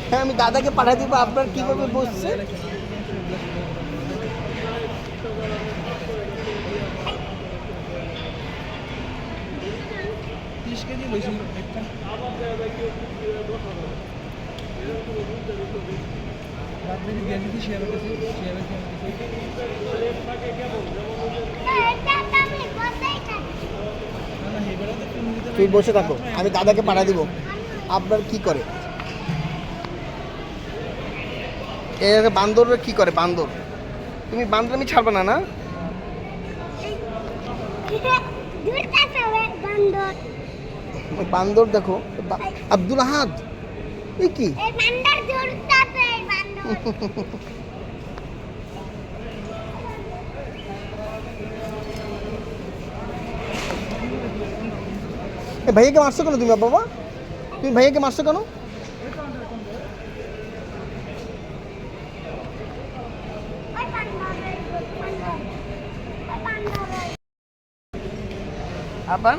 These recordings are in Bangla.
হ্যাঁ আমি দাদাকে পাঠিয়ে দিব, আপনার কীভাবে বসছে? তুই বসে থাকো, আমি দাদাকে পাঠিয়ে দিব। আপনার কি করে বান্দররা কি করে? বান্দর, তুমি বান্দর আমি ছাড়বো না। না বান্দর দেখো, আব্দুল আহাদ এই কি ভাইয়াকে মারছো কেন তুমি? বাবা তুমি ভাইয়াকে মারছো কেন? আবার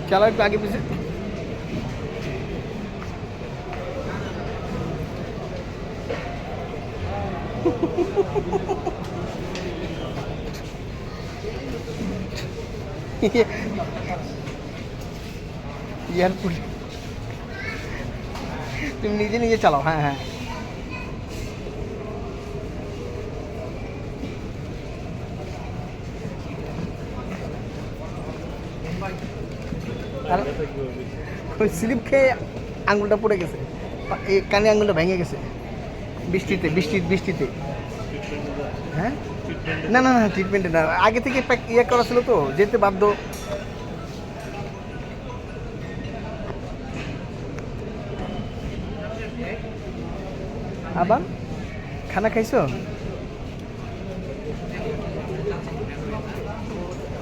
চলো একটু আগে পিছিয়ে। তুমি নিজে নিজে চালাও। হ্যাঁ হ্যাঁ ওই স্লিপ খেয়ে আঙুলটা পড়ে গেছে, এই কানে আঙুলটা ভেঙে গেছে বৃষ্টিতে। হ্যাঁ না না না ট্রিটমেন্টে না, আগে থেকে ইয়ে করা ছিল তো, যেতে বাধ্য। আবার খানা খাইছো?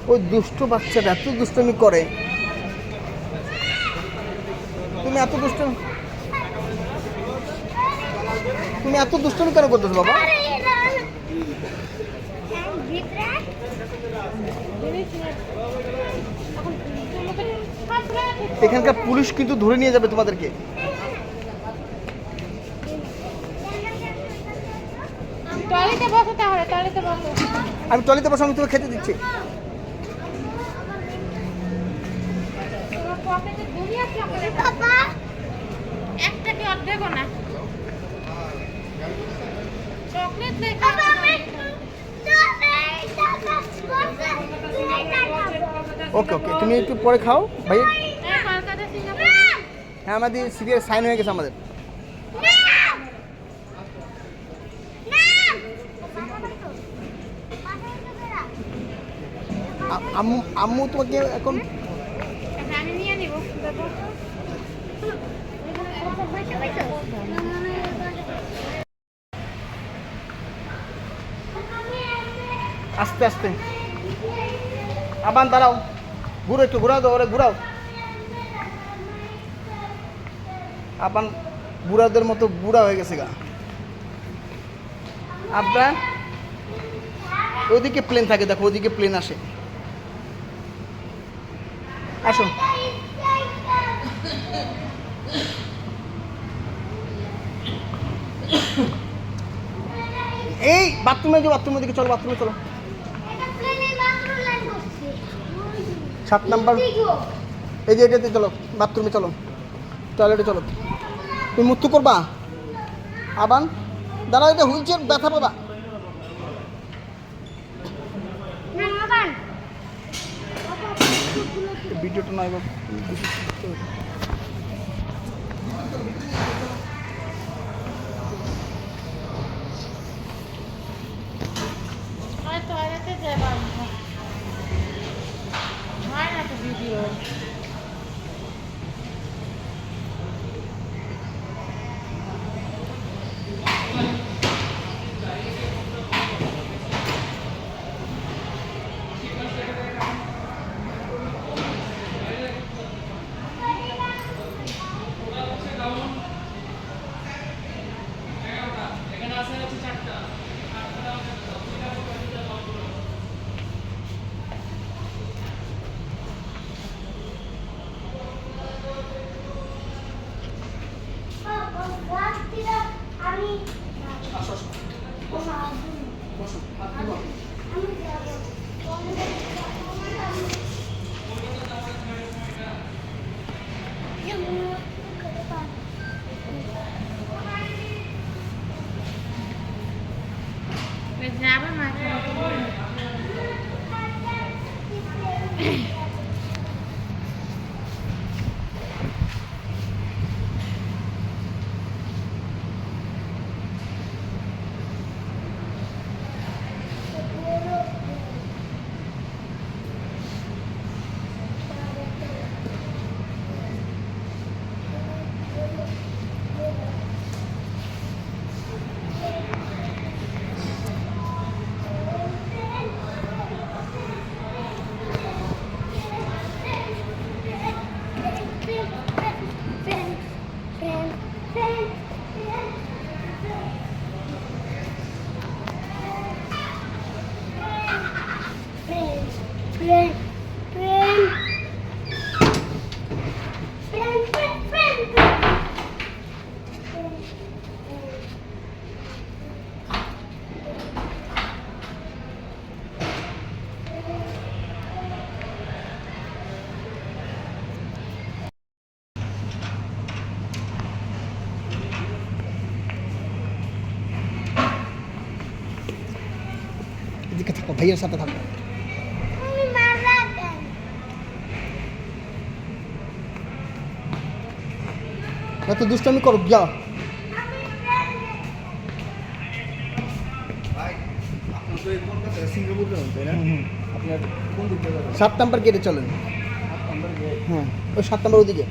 ওই দুষ্ট বাচ্চাটা এত দুষ্টমি করে। তুমি এত দুষ্টমি কেন করতেছো বাবা? এখানকার পুলিশ কিন্তু ধরে নিয়ে যাবে তোমাদেরকে। আমি টয়লেটে বসে, আমি তোকে খেতে দিচ্ছি। ওকে ওকে, তুমি একটু পরে খাও ভাই। হ্যাঁ আমাদের সিরিয়াল সাইন হয়ে গেছে আমাদের। আম্মু তোমাকে এখন আস্তে আস্তে আবার দাঁড়াও, একটু ঘুরাও দাও, ওরে ঘুরাও। আবার বুড়াদের মতো বুড়া হয়ে গেছে গা। আপনার ওদিকে প্লেন থাকে, দেখো ওদিকে প্লেন আসে। আসো এই বাথরুমে যে, বাথরুমের দিকে চলো, বাথরুমে চলো। 7 নাম্বার এই যে এটাতে চলো, বাথরুমে চলো, টয়লেটে চলো। তুমি মুক্ত করবা? আবান দাঁড়াও, এটা হুইল চেয়ার, ব্যথা পাবা। ভিডিওটা নয় ভিডিও। এদিকে থাকো, ভাইয়ের সাথে থাকো। এত দুষ্টামি করো, যাও। আপনার 7 নাম্বার গেটে চলেন। হ্যাঁ, ওই 7 নাম্বার ওদিকে।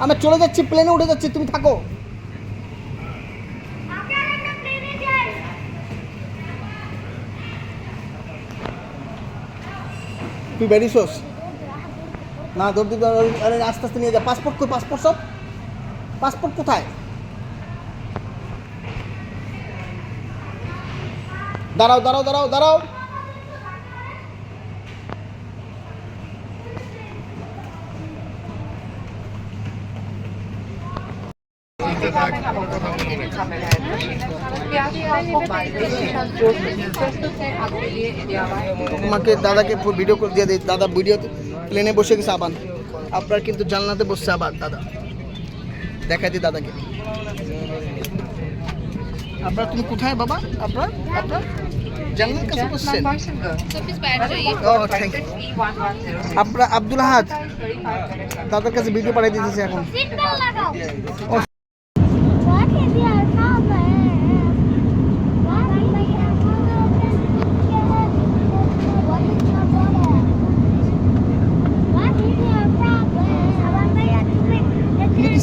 আমরা চলে যাচ্ছি, প্লেনে উঠে যাচ্ছি, তুমি থাকো। তুই বেরিয়েছোস না? দৌড় দিতে আস্তে আস্তে নিয়ে যা। পাসপোর্ট কই? পাসপোর্ট সব পাসপোর্ট কোথায়? দাঁড়াও দাঁড়াও দাঁড়াও দাঁড়াও। তোমাকে দাদাকে ভিডিও করে দিয়ে দিই। দাদা ভিডিও প্লেনে বসে গেছে আবার। আপনার কিন্তু জানলাতে বসছে আবার দাদা। দেখাই দিই দাদাকে। আপনার তুমি কোথায় বাবা? আপনার আপনার জানলার কাছে বসছেন? আপনার আব্দুল আহাদ দাদার কাছে ভিডিও পাঠিয়ে দিতেছে এখন।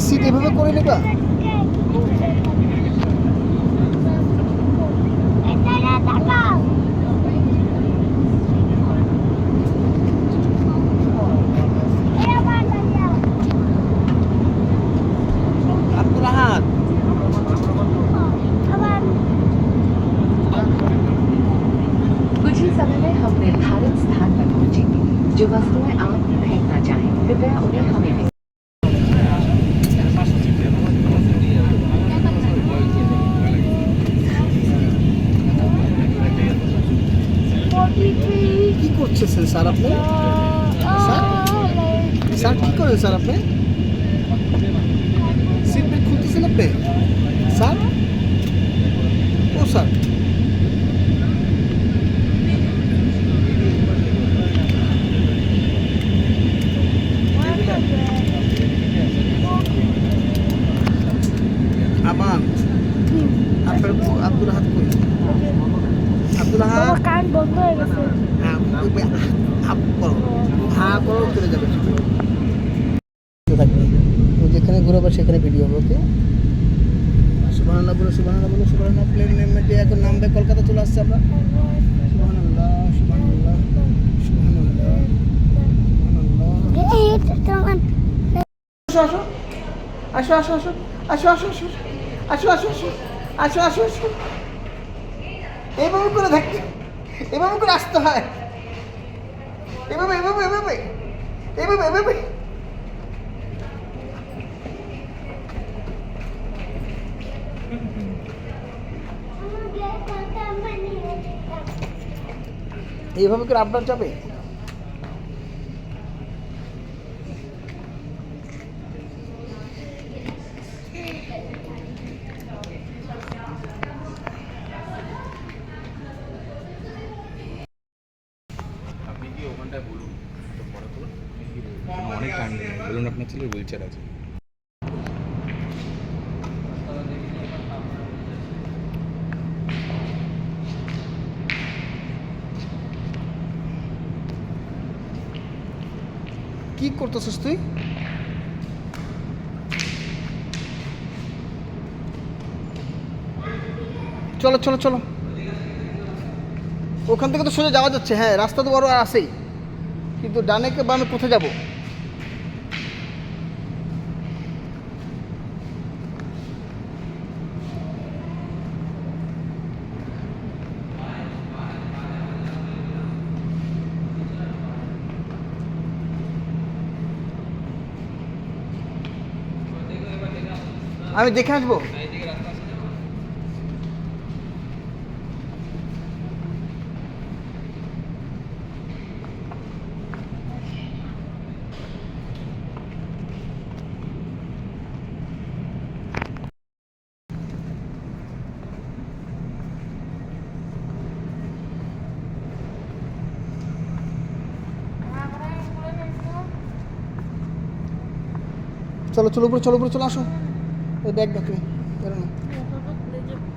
সিট এভাবে করে নেবা? আব্দুল আহাদ कुछ ही समय में हम निर्धारित स्थान पर पहुंचेंगे। जो वस्तुएं आप फेंकना चाहें कृपया उन्हें हमें दें। কি করছেন স্যার আপনি? স্যার স্যার কি করেন স্যার আপনি? সিট বেল্ট খুলতেছেন আপনি স্যার? ও স্যার আবার আপনার আব্দুল আহাদ কই? আব্দুল আহাদ কান বন্ধ হয়ে গেছে। হ্যাঁ করো, হ্যাঁ করো, চলে যাবে। যেখানে ঘুরাবো সেখানে ভিডিও হবে। ওকে, সুবহানাল্লাহ বলো, সুবহানাল্লাহ বলো, সুবহানাল্লাহ। প্লেন নেমে এখন নামবে, কলকাতা চলে আসছে আমরা। সুবহানাল্লাহ সুবহানাল্লাহ সুবহানাল্লাহ সুবহানাল্লাহ। আসো আসো আসো আসো আসো আসো আসো আসো আসো আসো আসো আসো। এইভাবে করে থাকতে, এভাবে করে আসতে হয়। এভাবে এভাবে এভাবে এভাবে এভাবে। এইভাবে করে আপনার যাবে। বলুন আপনার ছেলের হুইল চেয়ার আছে। কি করতেছিস তুই? চলো চলো চলো, ওখান থেকে তো সোজা যাওয়া যাচ্ছে। হ্যাঁ, রাস্তা তো বড় আছেই, কিন্তু ডানে কে বামে কোথায় যাব? আমি দেখে আসবো। চলো চলো উপরে, চলো উপরে, চলো আসো। ওই ব্যাগ তুমি বেরো না,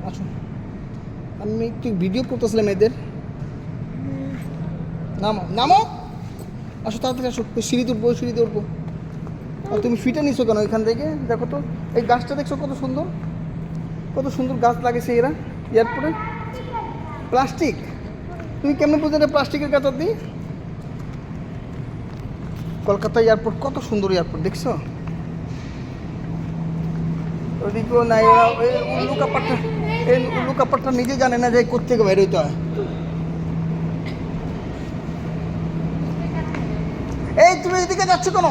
আসো। আমি একটু ভিডিও করতেছিলাম এদের। নামো নামো, আসো তাড়াতাড়ি আসো। ওই সিঁড়িতে উঠবো, ওই সিঁড়িতে উঠবো। আর তুমি ফিটে নিছো কেন এখান থেকে? দেখো তো এই গাছটা দেখছো কত সুন্দর, কত সুন্দর গাছ লাগেছে এরা এয়ারপোর্টে। প্লাস্টিক, তুমি কেমন বুঝলে এটা প্লাস্টিকের গাছ দিই? কলকাতা এয়ারপোর্ট কত সুন্দর এয়ারপোর্ট, দেখছো? ওদিকেও নাই, ওরা ওই উল্লু কাপড়টা নিজে জানে না যে কোথেকে বের হইতে হয়। এই তুমি এদিকে যাচ্ছ কেন?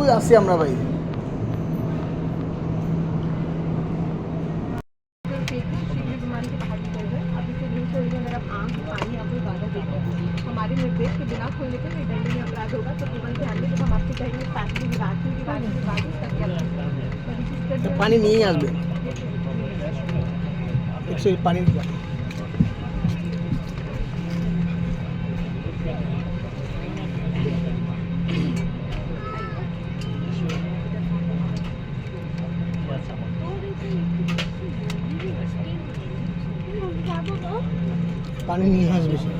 ওই আছি আমরা ভাই। हमारे निर्देश के बिना खोलने के लिए दंडनीय अपराध होगा। तो केवल ध्यान में जब हम आपसे कहेंगे ताकि राशि की बात के बाद পানি নিয়েই আসবে, দেখছো এই পানির পানি নিয়ে আসবে সে।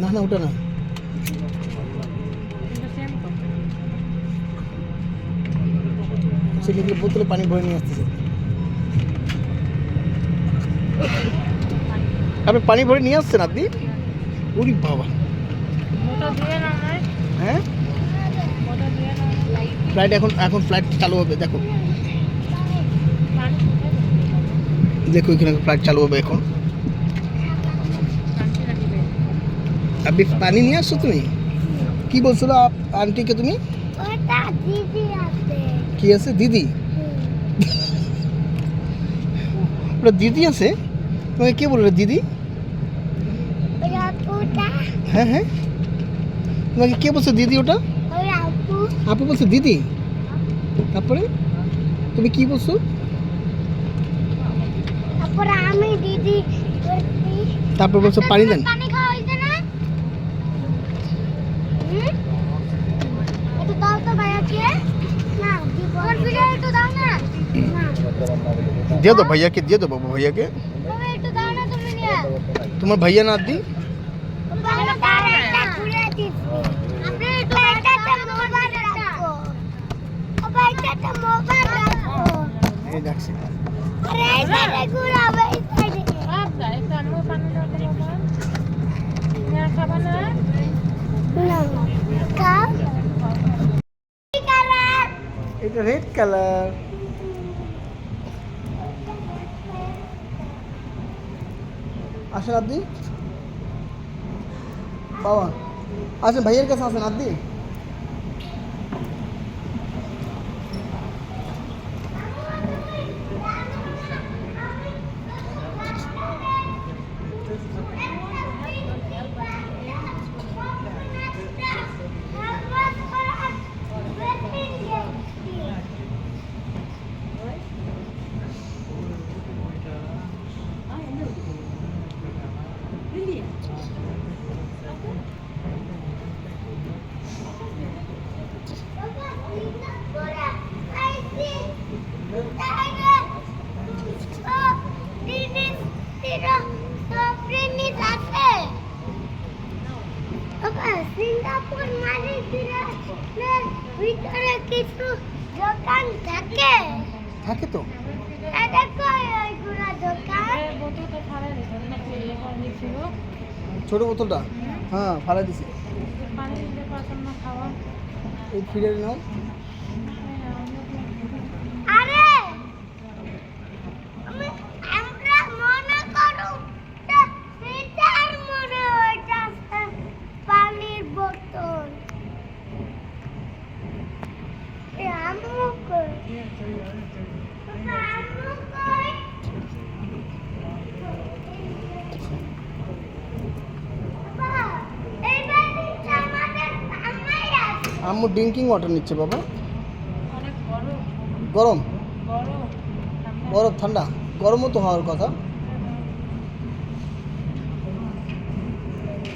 না না ওটা না, সে কিন্তু বোতলে পানি ভরে নিয়ে আসতেছে। আপনি পানি ভরে নিয়ে আসছেন আপনি? ওরে বাবা, হ্যাঁ ফ্লাইট এখন ফ্লাইট চালু হবে। দেখো দেখো এখানে ফ্লাইট চালু হবে এখন। আপনি পানি নিয়ে আসছো? তুমি কি বলছিল আন্টিকে তুমি? কি আছে দিদি? ওটা দিদি আছে? তোমাকে কে বললো দিদি? হ্যাঁ হ্যাঁ, তোমাকে কে বলছে দিদি? ওটা আপু বলছে দিদি। তারপরে তুমি কি বলছো? আমি দিদি, তারপর বলছো পানি দেন। পানি খাওয়া হয়েছে না? একটু দাও তো ভাইয়াকে। না আমার ভিডিও একটু দাও না। দিয়ে দো ভাইয়াকে, দিয়ে দো বাবু ভাইয়াকে। তুমি একটু দাও না, তুমি নিয়ে তোমার ভাইয়া না দি? আপনি একটু মোবাইল রাখো। একটা মোবাইল রাখো। এই দেখছি। আরে এই সাইডে ঘুরাবে, এই সাইডে। না খাও। কি কালার? এটা রেড কালার। আসেন আপনি। বাবা আসেন, ভাইয়ের কাছে আসেন আদি। সিঙ্গাপুর মানে ভিতরে কিছু দোকান থাকে থাকে তো। দেখো ওইগুলো দোকান ছোট বোতলটা হ্যাঁ ফালা দিছি, এই ফিরে নাও। আরে আমরা মনে করো এটার মনে হইতাছে পানির বোতল। আম্মু কই? আম্মু কই? বাবা, এই বাড়িতে আমাদের সামনেই আছে। আম্মু ড্রিঙ্কিং ওয়াটার নিচ্ছে বাবা। গরম বরফ ঠান্ডা, গরমও তো হওয়ার কথা।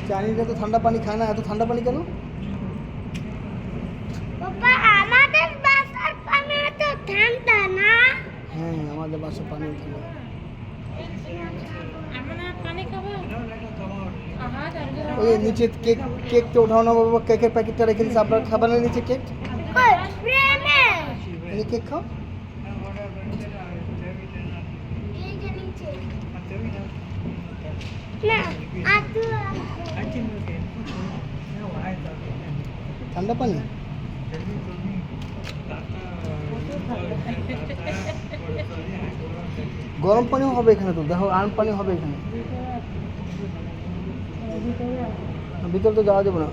চাইনিজরা তো ঠান্ডা পানি খায় না, এত ঠান্ডা পানি কেন? বাবা, আমাদের বাসার পানি তো ঠান্ডা না। হ্যাঁ আমাদের বাসার পানি ঠান্ডা। ওই যে নিচে কেক, কেক তো ওঠাও না বাবা, কেকের প্যাকেটটা রেখে দিচ্ছে, আপনার খাবারের নিচে কেক। কই প্রেমে? এই কেক খাও। এই যে নিচে। না, আতু ঠান্ডা পানি গরম পানিও হবে এখানে, তো দেখো আর্ম পানি হবে এখানে। ভিতরে তো যাওয়া যাবে না,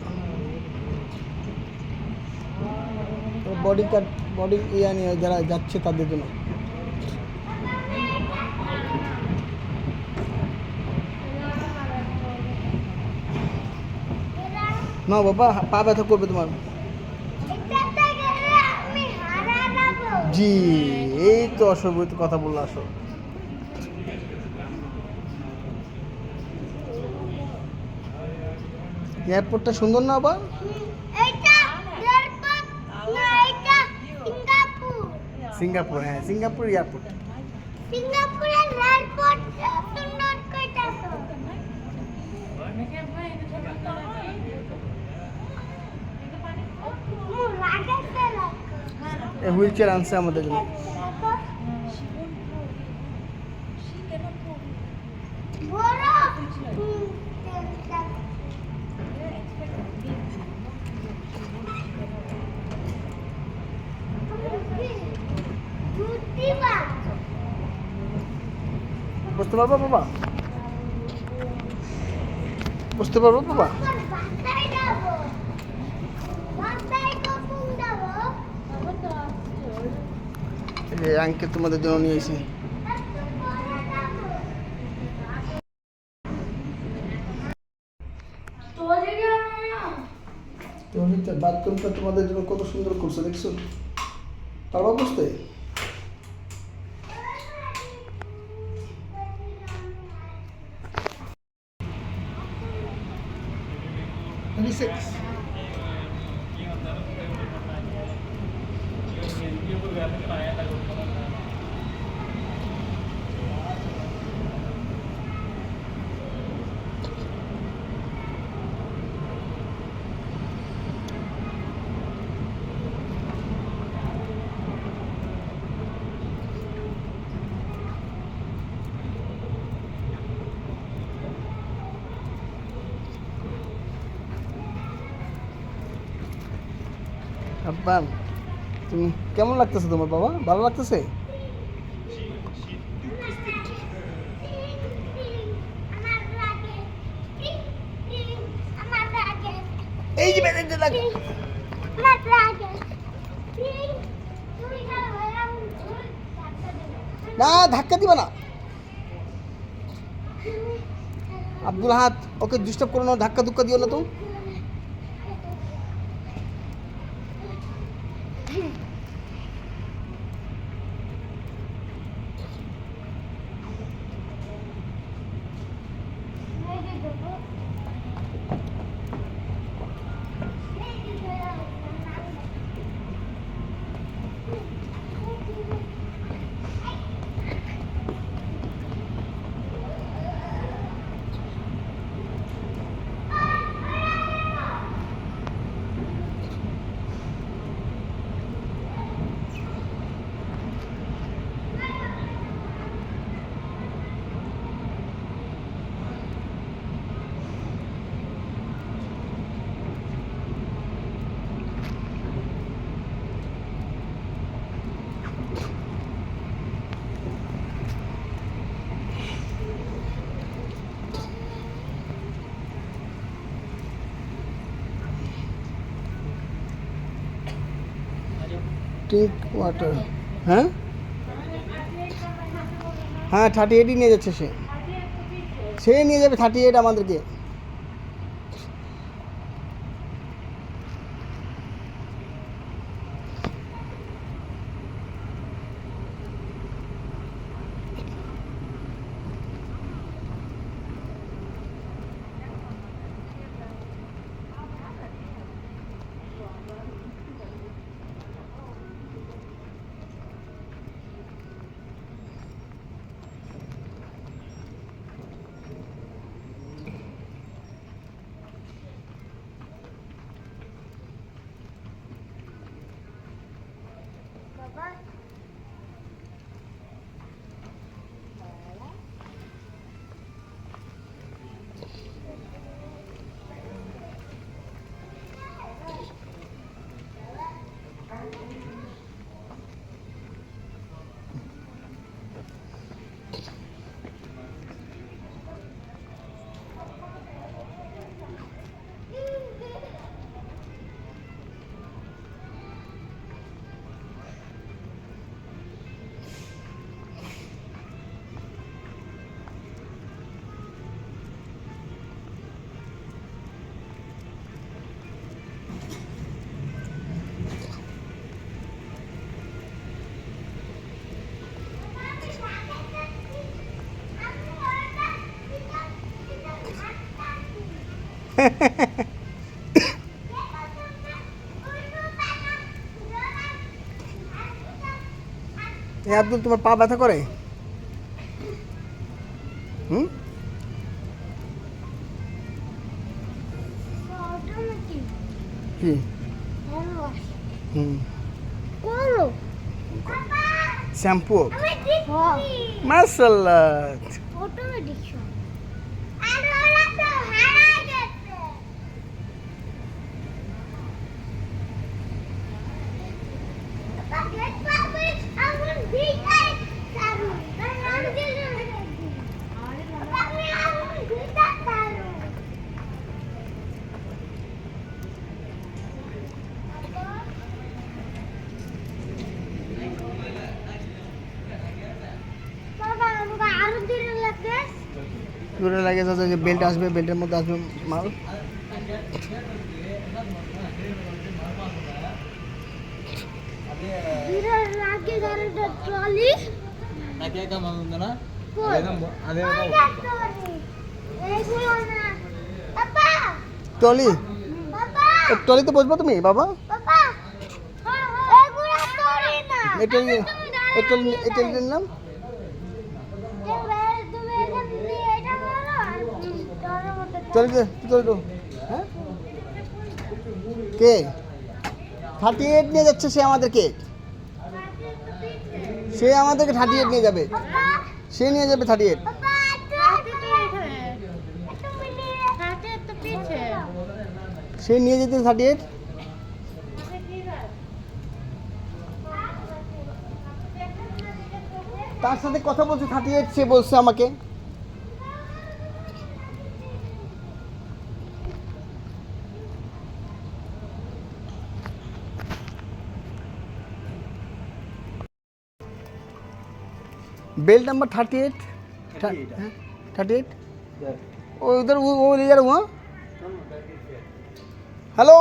বডি কার্ড, বডি ইয়া নিয়ে যারা যাচ্ছে তাদের জন্য। না বাবা, পা ব্যথা করবে তোমার। এটাতে গেলে আমি হারা যাবো। জি, এই তো অসুবিধা কথা বললো। আসো এয়ারপোর্টটা সুন্দর না আবার? এটা এয়ারপোর্ট না, এটা সিঙ্গাপুর। সিঙ্গাপুর, হ্যাঁ সিঙ্গাপুর এয়ারপোর্ট। সিঙ্গাপুরের এয়ারপোর্ট সুন্দর কইতাছো। মু লাগাতে লাগো। এই হুইল চেয়ার আনছে আমাদের জন্য। বড় বুঝতে পারবো বাবা? বুঝতে পারবো বাবা? এই যে আঙ্কেল তোমাদের জন্য নিয়ে এসেছি। টয়লেটটা, বাথরুমটা তোমাদের জন্য কত সুন্দর করছে, দেখছো? পারবা বুঝতে? আব্বা, তুমি কেমন লাগতেছে তোমার বাবা? ভালো লাগতেছে? আমার এই যে ব্যালেন্সটা দেখ। আমার প্রাগে তুই না ভাইয়া না ধাক্কা দিবা না আব্দুল হাত, ওকে ডিস্টার্ব করো না, ধাক্কা ধুক্কা দিও না তো। টেক ওয়াটার, হ্যাঁ হ্যাঁ 38ই নিয়ে যাচ্ছে সে নিয়ে যাবে 38 আমাদেরকে। এ আব্দুল, তোমার পা ব্যথা করে? হুম অটোমেটিক কি হ্যান্ড ওয়াশ হুম করো বাবা শ্যাম্পু আমি দিচ্ছি মাশাআল্লাহ। অটোমেটিক সব আর ওরা তো হারাই গেছে বাবা বাবা আমার ভিটাই সারু আমি দিল বাবা আমি ভিটা সারু বাবা আমাকে আরো দিন লাগবে দূরে লাগে যাচ্ছে যে বেল্ট আসবে, বেল্টের মধ্যে আসবে মাল। দিনের লাগে গাড়িটা ট্রলি এইগুলো না বাবা টলি, বাবা টলিতে বসবো তুমি বাবা? বাবা এগুলো ট্রলি না এটা এটা নিলাম। তুমি এটা বলো আর ট্রলির মধ্যে টলিতে টলি হ্যাঁ কে 38 নিয়ে যাচ্ছে সে আমাদেরকে, সে আমাদেরকে 38 নিয়ে যাবে, বাবা সে নিয়ে যাবে 38। বাবা একটু মিনিট হাতে তো পিছে সে নিয়ে যেতে 38। তার সাথে কথা বলছে 38, সে বলছে আমাকে। बेल नंबर 38 38 वो उधर वो ले जा रहा हूँ हाँ? Hello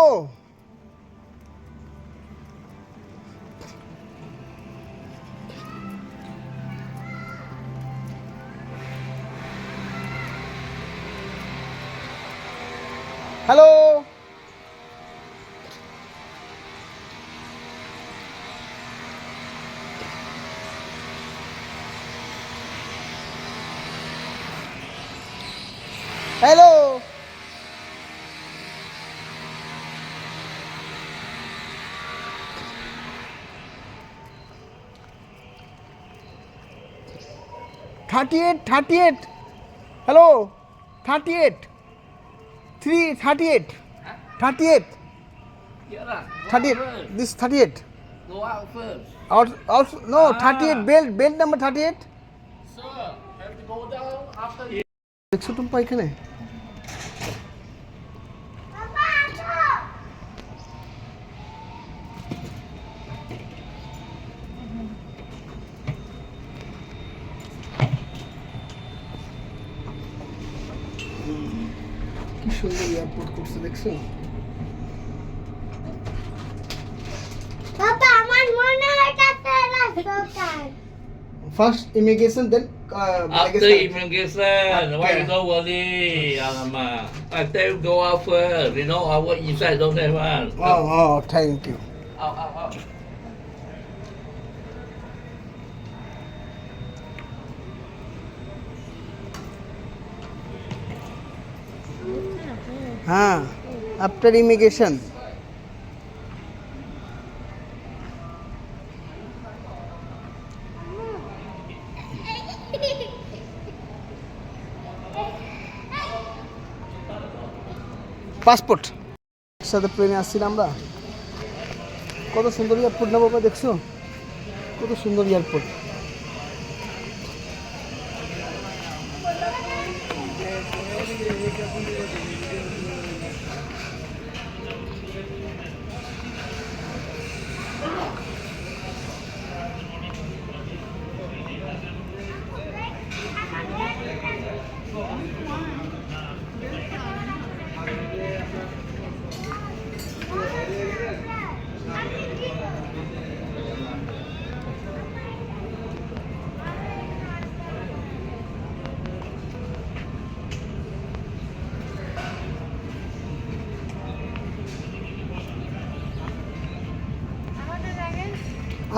hello hello thirty eight hello 38 38 this 38 Go out first. out no 38 belt number 38 Sir, have to go down after you. দেখছো টুম্পা এখানে কি সুন্দর এয়ারপোর্ট করছে দেখছো বাবা আমার মনে হয় এটা রাস্তায় first immigration then After immigration, why you don't worry? I tell you go out first. You know our inside don't have one. oh thank you Out. हाँ आफ्टर इमिग्रेशन পাসপোর্ট সাথে প্লেনে আসছিলাম আমরা কত সুন্দর এয়ারপোর্ট না বাবা দেখছো কত সুন্দর এয়ারপোর্ট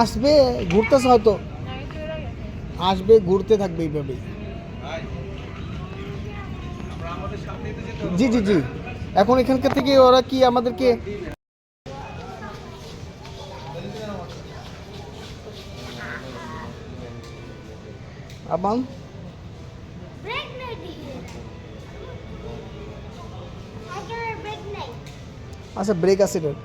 আসবে ঘুরতেছে হয়তো আসবে ঘুরতে থাকবে এইভাবে জি জি জি এখন এখানকার থেকে ওরা কি আমাদেরকে আবান ব্রেক নেই দিয়ে আগে ব্রেক নেই আচ্ছা ব্রেক আছে এটার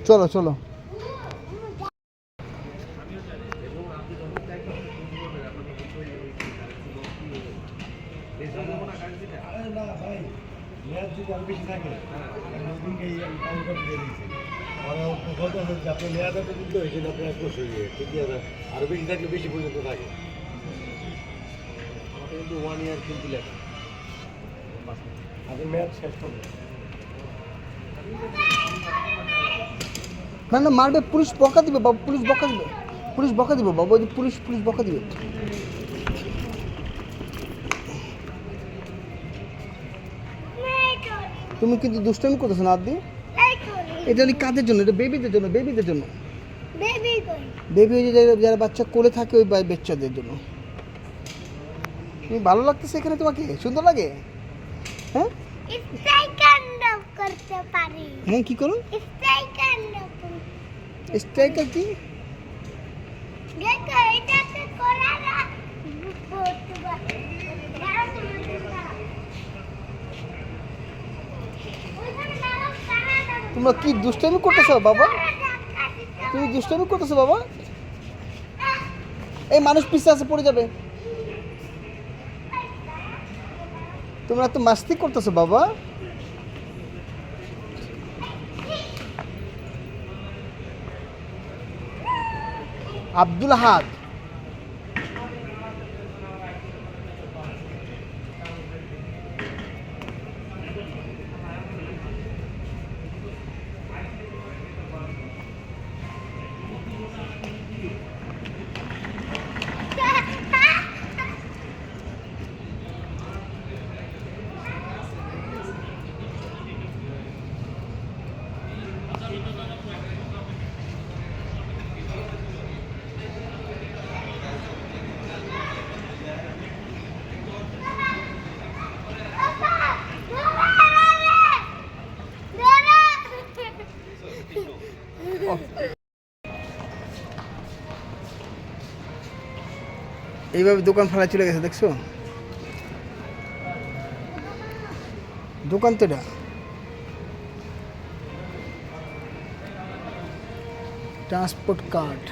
চলো চলো আরো বেশি থাকলে বেশি পর্যন্ত থাকে কিন্তু 1 ইয়ার কিন্তু লেখা আগে ম্যাচ শেষ করবে না না মারবে পুলিশ বকা দিবে বাবু পুলিশ বকা দিবে বাবু ওই যে পুলিশ বকা দিবে তুমি কিন্তু দুষ্টামি করতেছো না আদি এটা হলো কাদের জন্য এটা বেবিদের জন্য বেবি কই বেবি ওই যে যারা বাচ্চা কোলে থাকে ওই বাচ্চাদের জন্য তুমি ভালো লাগতেছে এখানে তোমাকে সুন্দর লাগে হ্যাঁ স্ট্রাইকার করতে পারি হ্যাঁ কি করুন স্ট্রাইকার কি দেখো এটাতে করারা তোমরা কি দুষ্টামি করতেছো বাবা তুমি দুষ্টামি করতেছো বাবা এই মানুষ পিছে আছে পড়ে যাবে তোমরা তো মাস্তি করতেছো বাবা। আব্দুল আহাদ এইভাবে দোকান ফেলা চলে গেছে, দেখছো? দোকান তো এটা ট্রান্সপোর্ট কার্ড।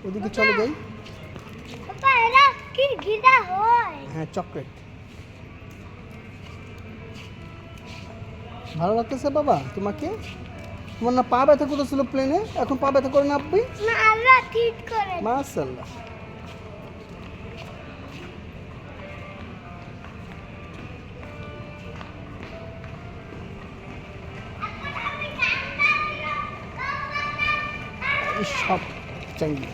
ওদিকে চলে যাই। হ্যাঁ, চকলেট ভালো লাগতেছে বাবা তোমাকে? তোমার না পা ব্যথা করতেছিল প্লেনে, এখন পা ব্যথা করে না আপনি? মাশাআল্লাহ। সব চাঙ্গি।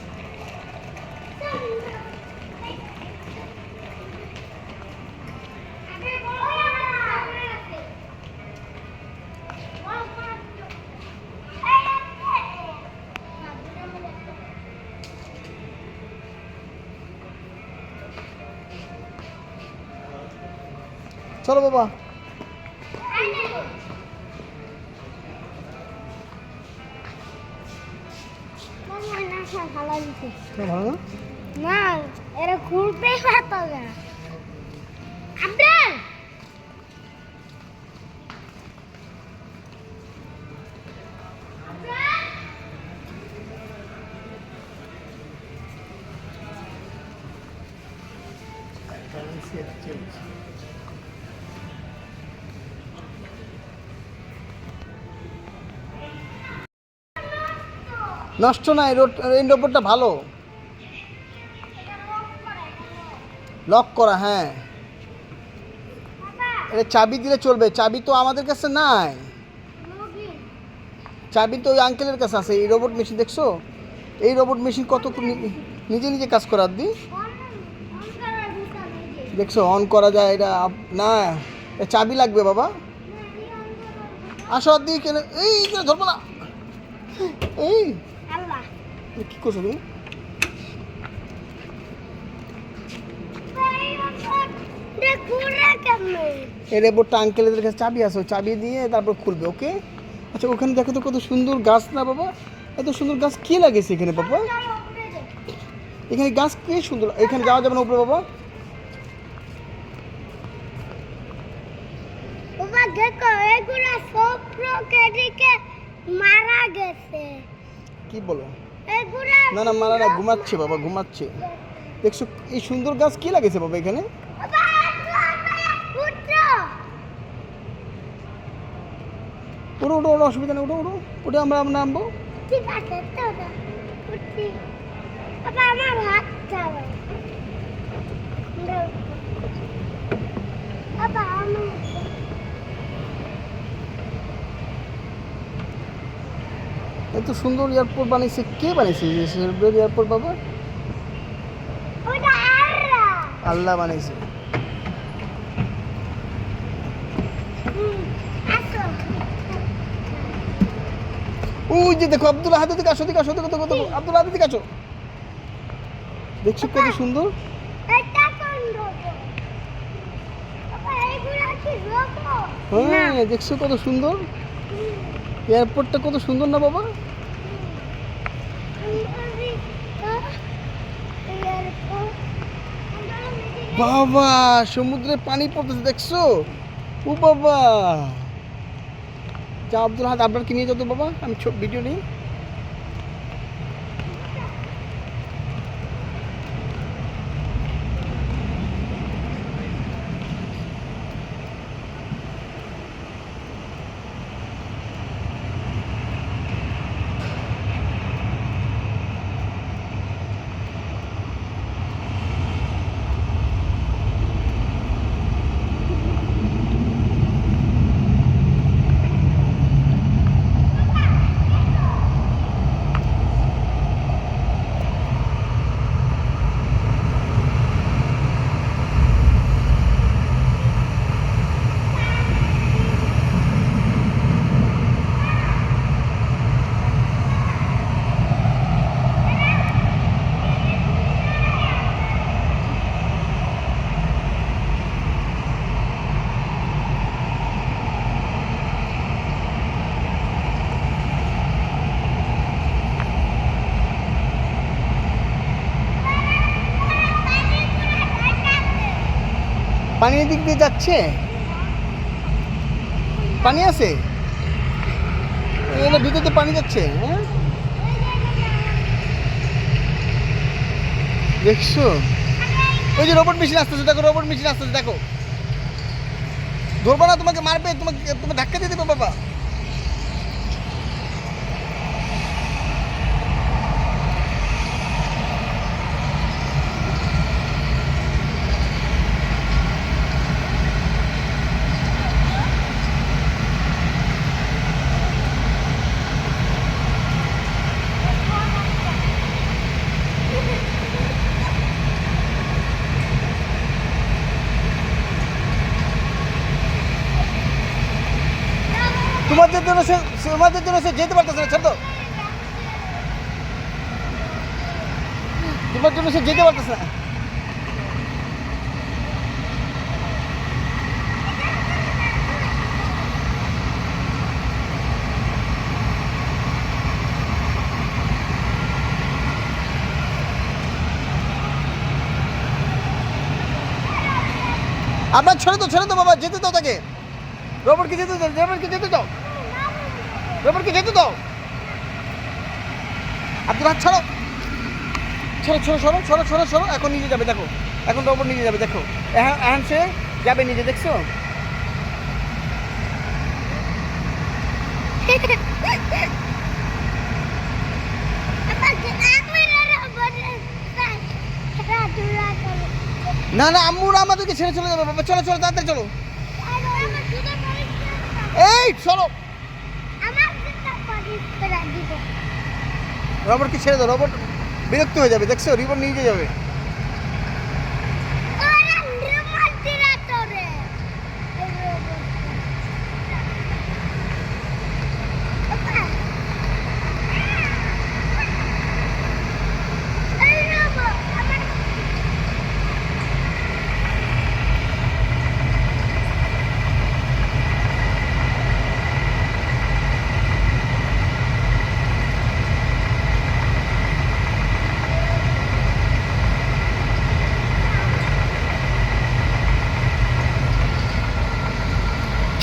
চলো বাবা। ভালো না? না, এরা খুলতেই পারতো না। আব্দুল নষ্ট না, এই রোবটটা ভালো, লক করা। হ্যাঁ, এটা চাবি দিলে চলবে। চাবি তো আমাদের কাছে নাই, চাবি তো ওই আঙ্কেলের কাছে আছে। এই রোবট মেশিন দেখছো? এই রোবট মেশিন কত নিজে নিজে কাজ করার দি দেখছো? অন করা যায় এটা না, চাবি লাগবে বাবা। আসো দি কেন এই ধরবো না। এই কি করছো তুমি? এই রোবটটা আঙ্কেলের কাছে চাবি আছে, চাবি দিয়ে তারপর খুলবে। ওকে, আচ্ছা ওখানে দেখো তো কত সুন্দর গাছ না বাবা? এত সুন্দর গাছ কে লাগিয়েছে এখানে বাবা? এখানে গাছ কে সুন্দর। এখানে যাওয়া যাবে না উপরে বাবা? দেখো এগুলা সব প্রকৃতিকে মারা গেছে। কি বলো? এগুলা না না, মারা না, ঘুমাচ্ছে বাবা, ঘুমাচ্ছে। দেখছো এই সুন্দর গাছ কে লাগিয়েছে বাবা এখানে? ওটা ওটা ওটা অসুবিধা নেই, ওটা ওটা ওটা আমরা নামবো। ঠিক আছে তো না উঠি। বাবা আমার হাত চাবে। বাবা আমার এত সুন্দর এয়ারপোর্ট বানিয়েছে কে বানিয়েছে? এয়ারপোর্ট বাবা ওটা আল্লাহ বানিয়েছে। আসো ওই যে দেখো আব্দুল আহাদ, দিকে আসো, দিকে আসো, দেখো দেখো দেখো আব্দুল আহাদ দিকে আসো। দেখছো কত সুন্দর? এটা কোন রোবট? বাবা এগুলা কি রোবট? হ্যাঁ, দেখছো কত সুন্দর? এয়ারপোর্টটা কত সুন্দর না বাবা? বাবা সমুদ্রে পানি পড়তেছে দেখছো? ও বাবা, যা আব্দুল হাত আপনার কি নিয়ে যেত বাবা, আমি ভিডিও নিই। পানির দিক দিয়ে যাচ্ছে, পানি আছে এখানে ভিতরে পানি যাচ্ছে। হ্যাঁ দেখছো, ওই যে রোবট মেশিন আসতেছে, দেখো রোবট মেশিন আসতেছে, দেখো ধরবো না, তোমাকে মারবে, তোমাকে ধাক্কা দিয়ে দেবে বাবা। তোমাদের জন্য সে যেতে পারতেছে না, ছেড়ে দাও, তোমার জন্য সে যেতে পারতেছে না। আপনার ছেড়ে দাও বাবা, যেতে দাও তাকে, রোবটকে যেতে দাও, রোবটকে যেতে দাও, রোবটকে যেতে দাও। আব্দুল হাত ছাড়ো, সরো, এখন নিজে যাবে, দেখো এখন রোবট নিজে যাবে, দেখো এখন সে যাবে নিজে, দেখছো? না আম্মুরা আমাদেরকে ছেড়ে চলে যাবে বাবা, চলো তাড়াতাড়ি চলো, এই চলো। রোবটকে ছেড়ে দাও, রোবট বিরক্ত হয়ে যাবে, দেখছো রিবন নিয়ে যাবে।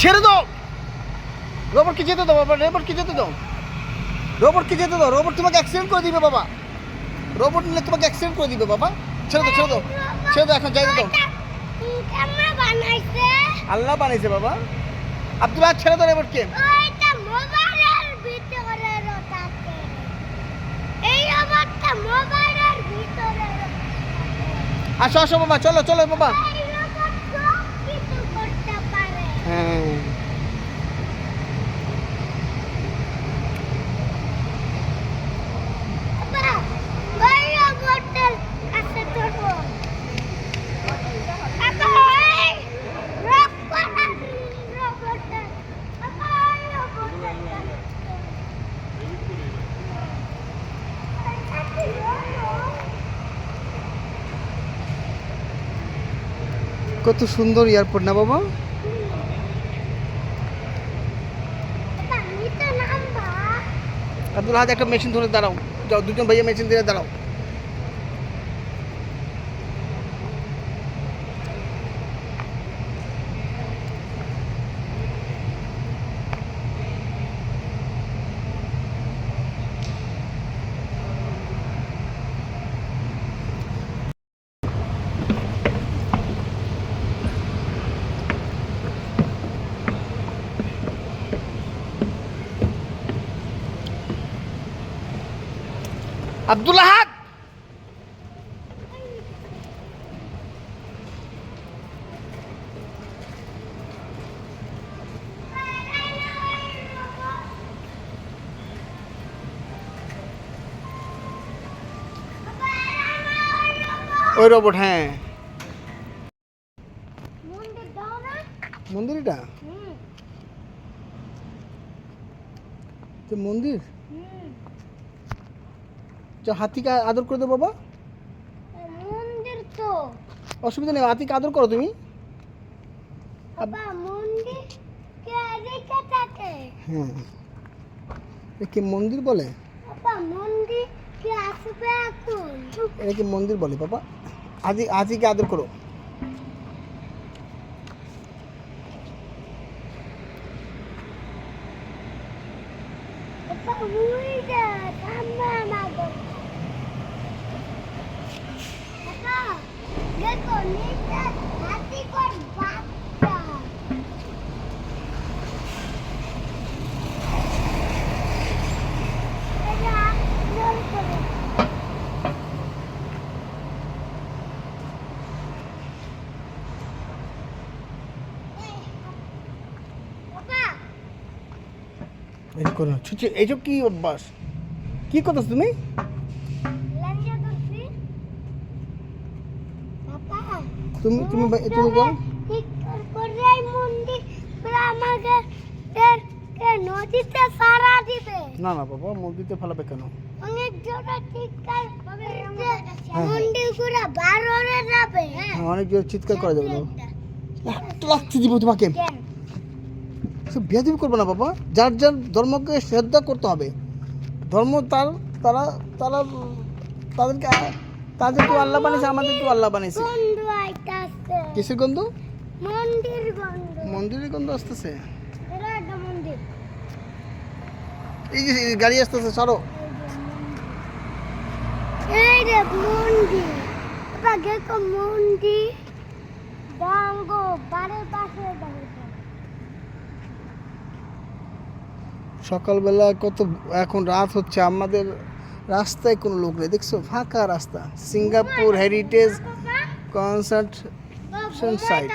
ছেড়ে দাও, রোবটকে যেতে দাও বাবা, রোবটকে যেতে দাও, রোবট তোমাকে অ্যাক্সিডেন্ট করে দিবে বাবা, রোবট নিলে তোমাকে অ্যাক্সিডেন্ট করে দিবে বাবা, ছেড়ে দাও, এখন যাই দাও। আল্লাহ বানাইছে বাবা। আব্দুল্লাহ ছেড়ে দাও রোবটকে। আসো বাবা, চলো বাবা। হ্যাঁ কত সুন্দর এয়ারপোর্ট না বাবা? আব্দুল হাত একটা মেশিন ধরে দাঁড়াও, যাও দুজন ভাইয়া মেশিন ধরে দাঁড়াও। আব্দুল আহাদ ওই রোবট, হ্যাঁ মন্দির দাও না মন্দির এটা তো মন্দির তো হাতিকে আদর করে দো বাবা, মন্দির তো অসুবিধা নেই, হাতিকে আদর করো তুমি। বাবা মন্দির কে রেখে থাকে হ্যাঁ একে মন্দির বলে, বাবা মন্দির কে আসবে এখন এটাকে মন্দির বলে বাবা। হাতিকে আদর করো। বাবা মুইটা সামনে মাগো বাবা দেখো নিচে হাতি কর বাচ্চা এটা জল করে বাবা এই করো ছুচি, এইসব কি অভ্যাস, কি করতেছ তুমি? লঞ্জা করছি বাবা তুমি তুমি তুমি বল। ঠিক করে এই মন্দির পুরো আমাকে নদীতে সারা দিবে না না বাবা, মন্দিরতে ফেলাবে কেন? অনেক জোরে চিৎকার মন্দির পুরো বার হয়ে যাবে হ্যাঁ, অনেক জোরে চিৎকার করা যাবে বাবা। একটা লাথি দিব তোমাকে। সব বেয়াদবি করবে না বাবা, যার যার ধর্মকে শ্রদ্ধা করতে হবে। ধর্ম তারা তাদেরকে তাদেরকেও আল্লাহ বানিয়েছে, আমাদেরকেও আল্লাহ বানিয়েছে। গন্ধ আইতাছে কিসের গন্ধ? মন্দির গন্ধ মন্দিরের গন্ধ আসতেছে। এটা একটা মন্দির এই যে গাড়ি আসতেছে, সরো। এই রে মন্দির বাবা দেখো মন্দির ডাঙ্গো বাড়ির পাশে দাঁড়িয়ে সকালবেলা কত, এখন রাত হচ্ছে, আমাদের রাস্তায় কোনো লোক নেই, দেখছো ফাঁকা রাস্তা। Singapore heritage conservation site.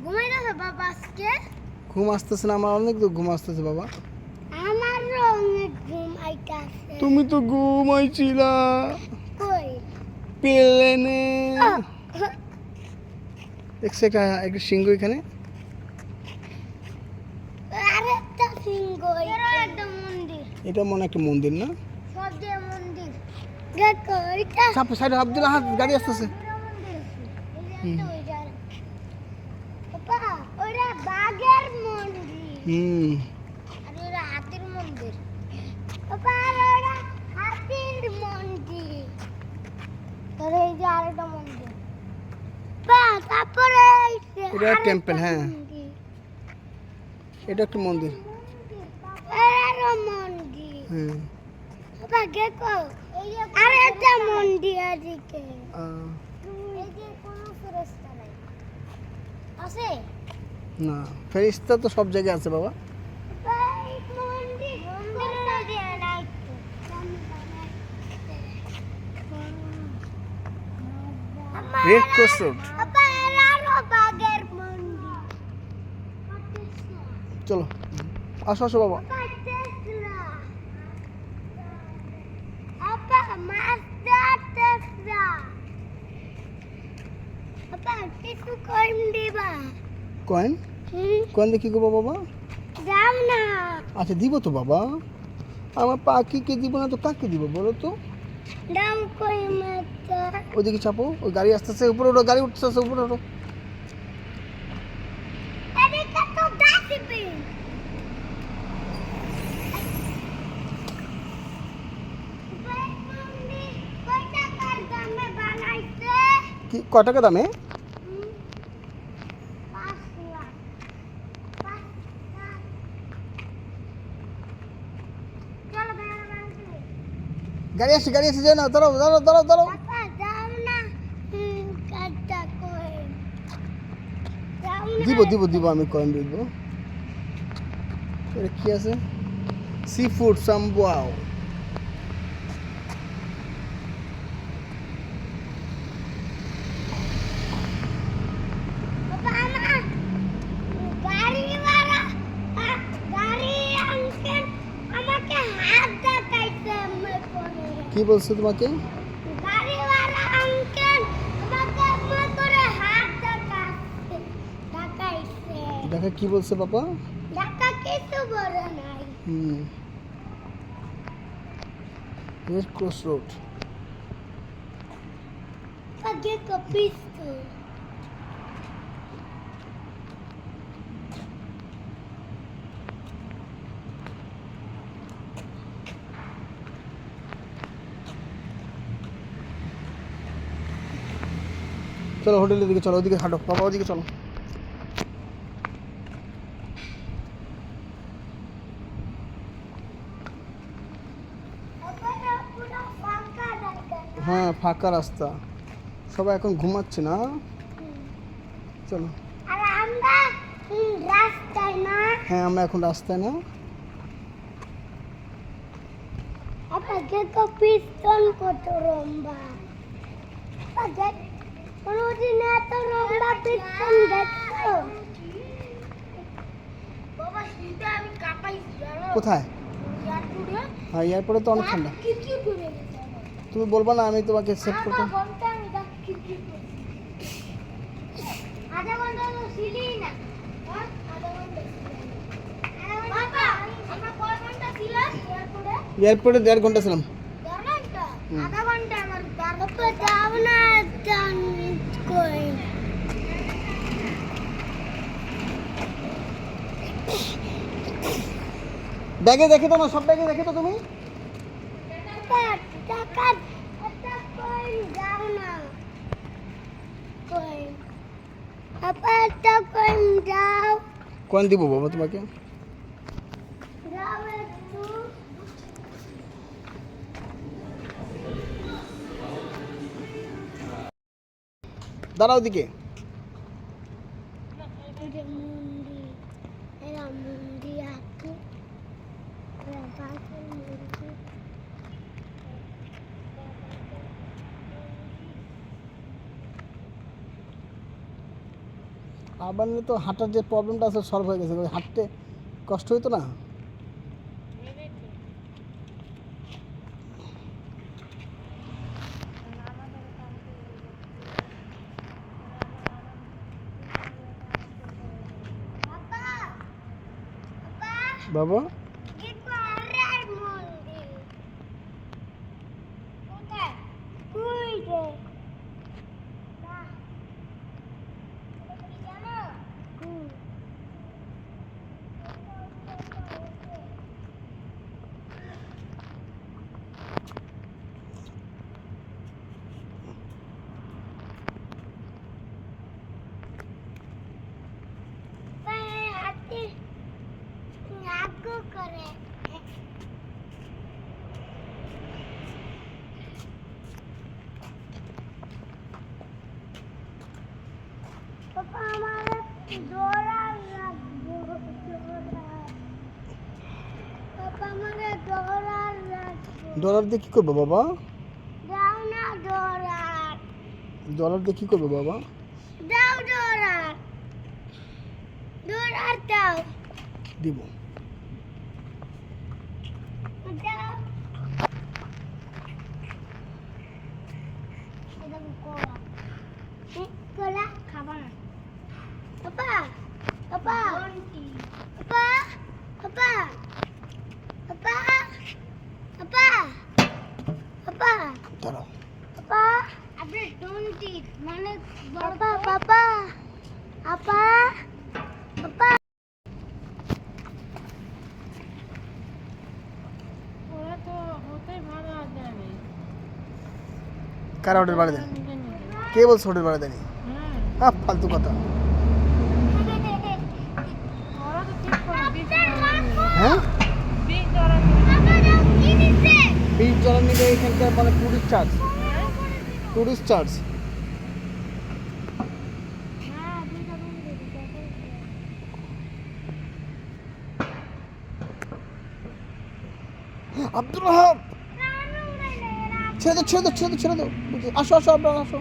ঘুমাইতেছে বাবা আজকে ঘুম আসতেছে না? আমার অনেক তো ঘুম আসতেছে বাবা। আমারও অনেক ঘুম আইতাছে তুমি তো ঘুমাইছিলা কই প্লেনে। দেখছো একটা সিংহ এখানে? আরেকটা সিংহ এটা একটা মন্দির এটা মনে হয় একটা মন্দির না? সব যে মন্দির দেখো এটা সাপ সাইডে আব্দুল আহাদ গাড়ি আসতেছে। বাবা ওটা বাঘের মন্দির হুম আর ওটা হাতির মন্দির বাবা আর ওটা হাতির মন্দির আর এই যে আরেকটা মন্দির বা তারপরে এই যে এটা আরেকটা টেম্পল, হ্যাঁ। মন্দির। এটা একটা মন্দির। আরো মন্দির হ্যাঁ বাবা দেখো আরেকটা মন্দির এদিকে এই যে কোনো ফেরেশতা নাই আছে না, ফেরেশতা তো সব জায়গায় আছে বাবা। এই মন্দির মন্দির দিয়ে নাই রেড ক্রস রোড। বাবা আরো বাঘের মন্দির চলো আসো আসো বাবা। বাবা টেসলা বাবা মাজদা টেসলা বাবা কিছু কইম দিবা কয়েন কয়েন দিয়ে কি করবো বাবা? দাও না আচ্ছা দিব তো বাবা, আমার পাখিকে দিব না তো কাকে দিব বলো তো? দাম কইম একটা ওইদিকে চাপো, ওই গাড়ি আসতেছে, উপরে ওঠো, গাড়ি উঠতেছে, উপরে ওঠো। এদিকে তো ডাস্টবিন কয়টা কার দামে বানাইছে কি কয় টাকা দামে? 5 লাখ 5 লাখ চলো বেড়া গাড়ি আসছে যাই না, দাঁড়াও দাঁড়াও দাঁড়াও দাঁড়াও। বাবা দাও না কাটটা কই দাও না দিব আমি কয়েন দিব। এটা কি আছে? সি ফুড সাম্বাও। কি বলছে তোমাকে? গাড়িওয়ালা আঙ্কেল আমাকে এমন করে হাত দেখাচ্ছে, দেখাইছে। দেখা কি বলছে বাবা? দেখা কিছু বলে নাই। Red cross road. আগে কপিস্তো। চলো হোটেলের দিকে চলো, ওদিকে হাঁটো বাবা, ওদিকে চলো। ওখানে পুরো ফাঁকা রাস্তা। হ্যাঁ ফাঁকা রাস্তা, সবাই এখন ঘুমাচ্ছে না। চলো। আর আমরা রাস্তায় না। হ্যাঁ আমরা এখন রাস্তায় না। আগে তো পিস্তল কত লম্বা। আগে কোনোদিন এত লম্বা পিস্তল দেখছো? বাবা শীতে আমি কাঁপাইছি জানো। কোথায়? এয়ারপোর্টে। হ্যাঁ এয়ারপোর্টে তো অনেক ঠান্ডা। কিছু করে গেছে। তুমি বলবা না আমি তোমাকে সেভ করবো। আধা ঘন্টা আমি কিছু করে। আধা ঘন্টা তো ছিলই না। হ্যাঁ আধা ঘন্টা ছিলাম। বাবা আমরা কয় ঘন্টা ছিলাম এয়ারপোর্টে? এয়ারপোর্টে 1.5 ঘন্টা ছিলাম। আধা ঘন্টা আমার বাবা যাও না জান কই। ব্যাগে দেখে তো না, সব ব্যাগে দেখে তো তুমি। টাকা একটা কই যাও না কই। আপা একটা কই যাও। কোন দিব বাবা তোমাকে? যাও একটু। দাঁড়াও দিকে। এটা মুন্ডি, এরা মুন্ডি আছে, এরা বাসের মুন্ডি। আবার তো হাঁটার যে প্রবলেমটা আছে সলভ হয়ে গেছে, ওই হাঁটতে কষ্ট হইতো না। আপা আপা বাবা দেখো আরার মুন্ডি কোথায় কই রে না তুমি জানো হাতে লাগু করে পাপা আমার দৌড়া লাগবো পাপা আমার দৌড়া লাগবো ডলার দিয়ে কি করবো বাবা? দাও না দৌড়া ডলার দিয়ে কি করবো বাবা? দাও দৌড়া দৌড়া দাও দিব। দাও এটা কোলা কোলা খাবা না পাপা পাপা পাপা পাপা পাপা পাপা পাপা দাঁড়াও। পাপা আপনি ডোন্ট ইট মানে পাপা পাপা আপা পাপা ওরা তো হোটেল ভাড়া দেয় কারা হোটেল ভাড়া দেন? কে বলছে হোটেল ভাড়া দেয়নি? ফালতু কথা। হ্যাঁ বিচ জল নিলে এখানকার মানে tourist charge, tourist charge. Abdul Wahab ছেড়ে দাও ছেড়ে দাও ছেড়ে দাও ছেড়ে দাও। আসো আসো আপনারা আসো।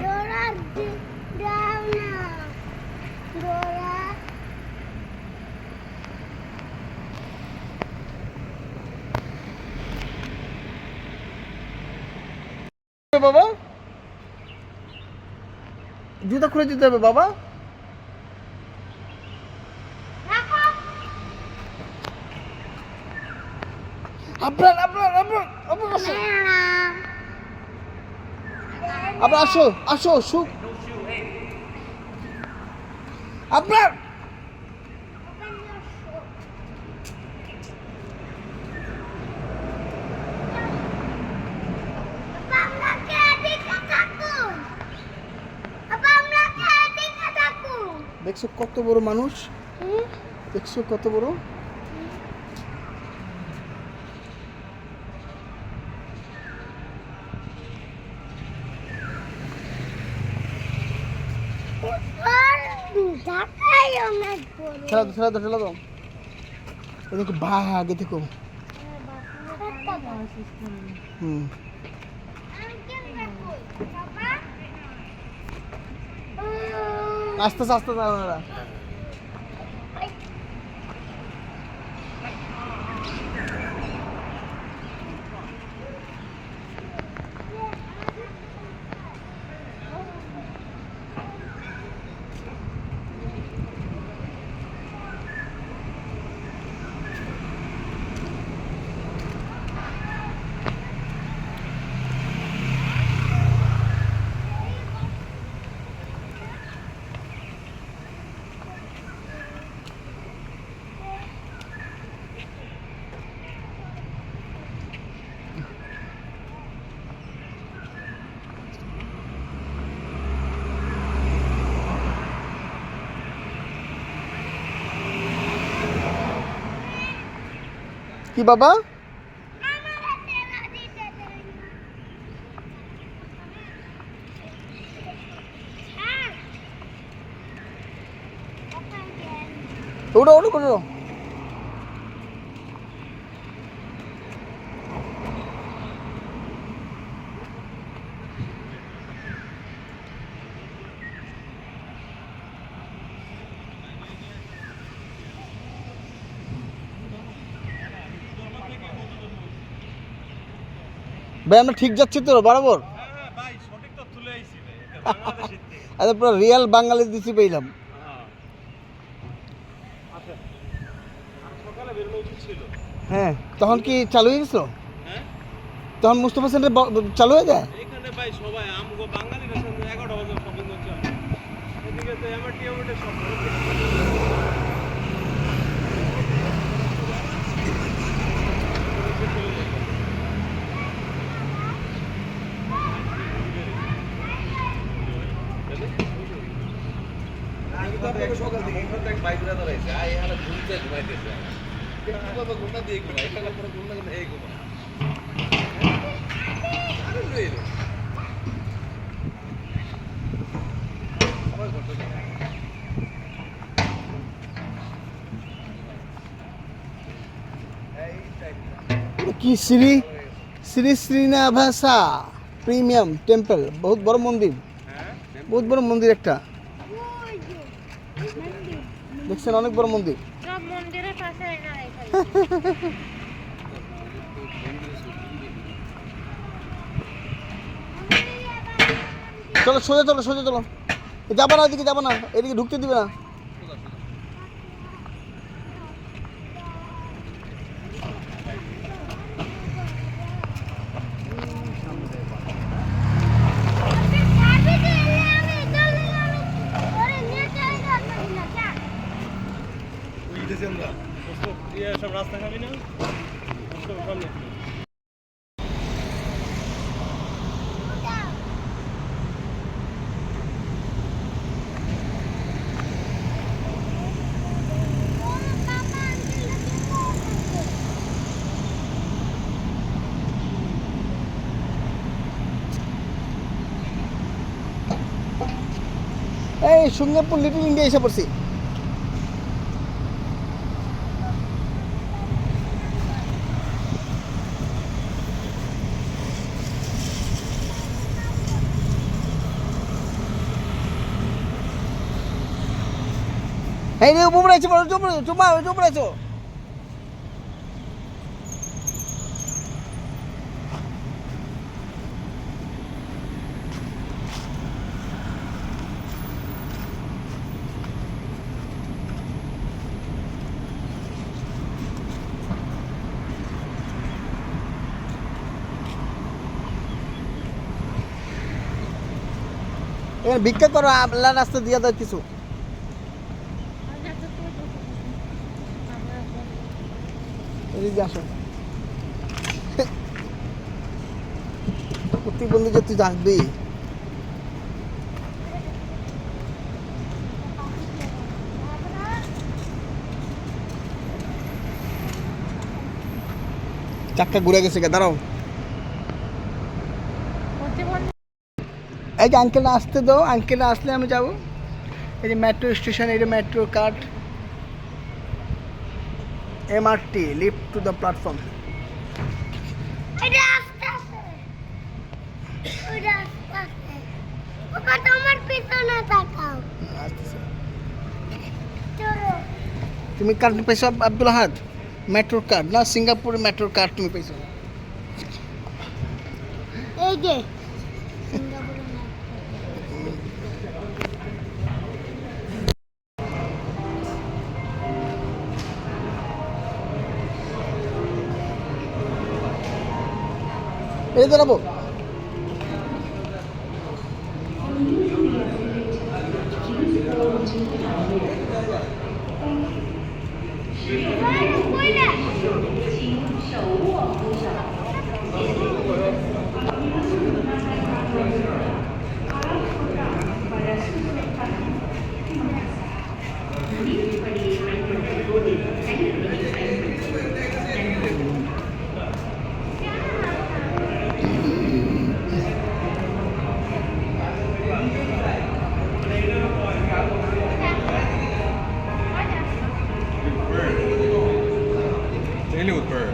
ডোরা দাও না ডোরা বাবা জুতা খুলে দিতে হবে বাবা। আপনার আপনার আপনার আপনার আসো আপনার আসো আসো সুখ আপনার দেখছো কত বড় মানুষ, দেখছো কত বড়। ঠেলা দাও ঠেলা দাও। দেখো বাঘ দেখো। আস্তে আস্তে আস্তে দাঁড়া। কি বাবা ওটা ওটা করে দাও। ভাই আমরা ঠিক যাচ্ছি তো বরাবর? আচ্ছা পুরো রিয়েল বাঙালি দিছি পেলাম। হ্যাঁ তখন কি চালু হয়ে গেছিল? তখন মুস্তফা সেন্টার চালু হয়ে যায়? এখানে ভাই সবাই আমগো বাঙালিরা সঙ্গে 11টা বাজে শপিং করছে। এদিকে তো এমআরটি ওটা সব সকাল থেকে এখান থেকে বাইক ঘুরে রয়েছে আর এখানে ঘুরতে ঘুমাইতেছে কিভাবে ঘুমা দিয়ে ঘুমাই এখানে পরে ঘুমা কিন্তু এই ঘুমা কি শ্রী শ্রী শ্রীনাভাসা প্রিমিয়াম টেম্পল, বহুত বড় মন্দির, বহুত বড় মন্দির একটা দেখছেন, অনেক বড় মন্দির। সব মন্দিরের পাশে চলো সোজা চলো সোজা চলো, যাবো না ওইদিকে, যাবো না এদিকে ঢুকতে দিবে না। সব রাস্তা খাবি না সামনে এই সিঙ্গাপুর লিটল ইন্ডিয়া এসে পড়ছি। এই রে উপরে আছে, উপরে আছো। এখানে ভিক্ষা করো, আল্লাহ রাস্তা দিয়ে দাও কিছু। এদিকে আসো। প্রতিবন্ধী যে তুই ডাকবি। চাক্কা ঘুরে গেছে, দাঁড়াও। এই যে আঙ্কেল আসতে দাও, আঙ্কেল আসলে আমি যাবো। এই যে মেট্রো স্টেশন, এই যে metro card, MRT, lift to the platform. এটা আস্তে আস্তে, ওটা আস্তে আস্তে। বাবা তোমার পিছনে তাকাও। চলো। তুমি কার্ড পাইছো আব্দুল আহাদ? মেট্রোর কার্ড না, সিঙ্গাপুর মেট্রোর কার্ড তুমি পাইছো? এই যে এই দাঁড়াবো। Daily with bird.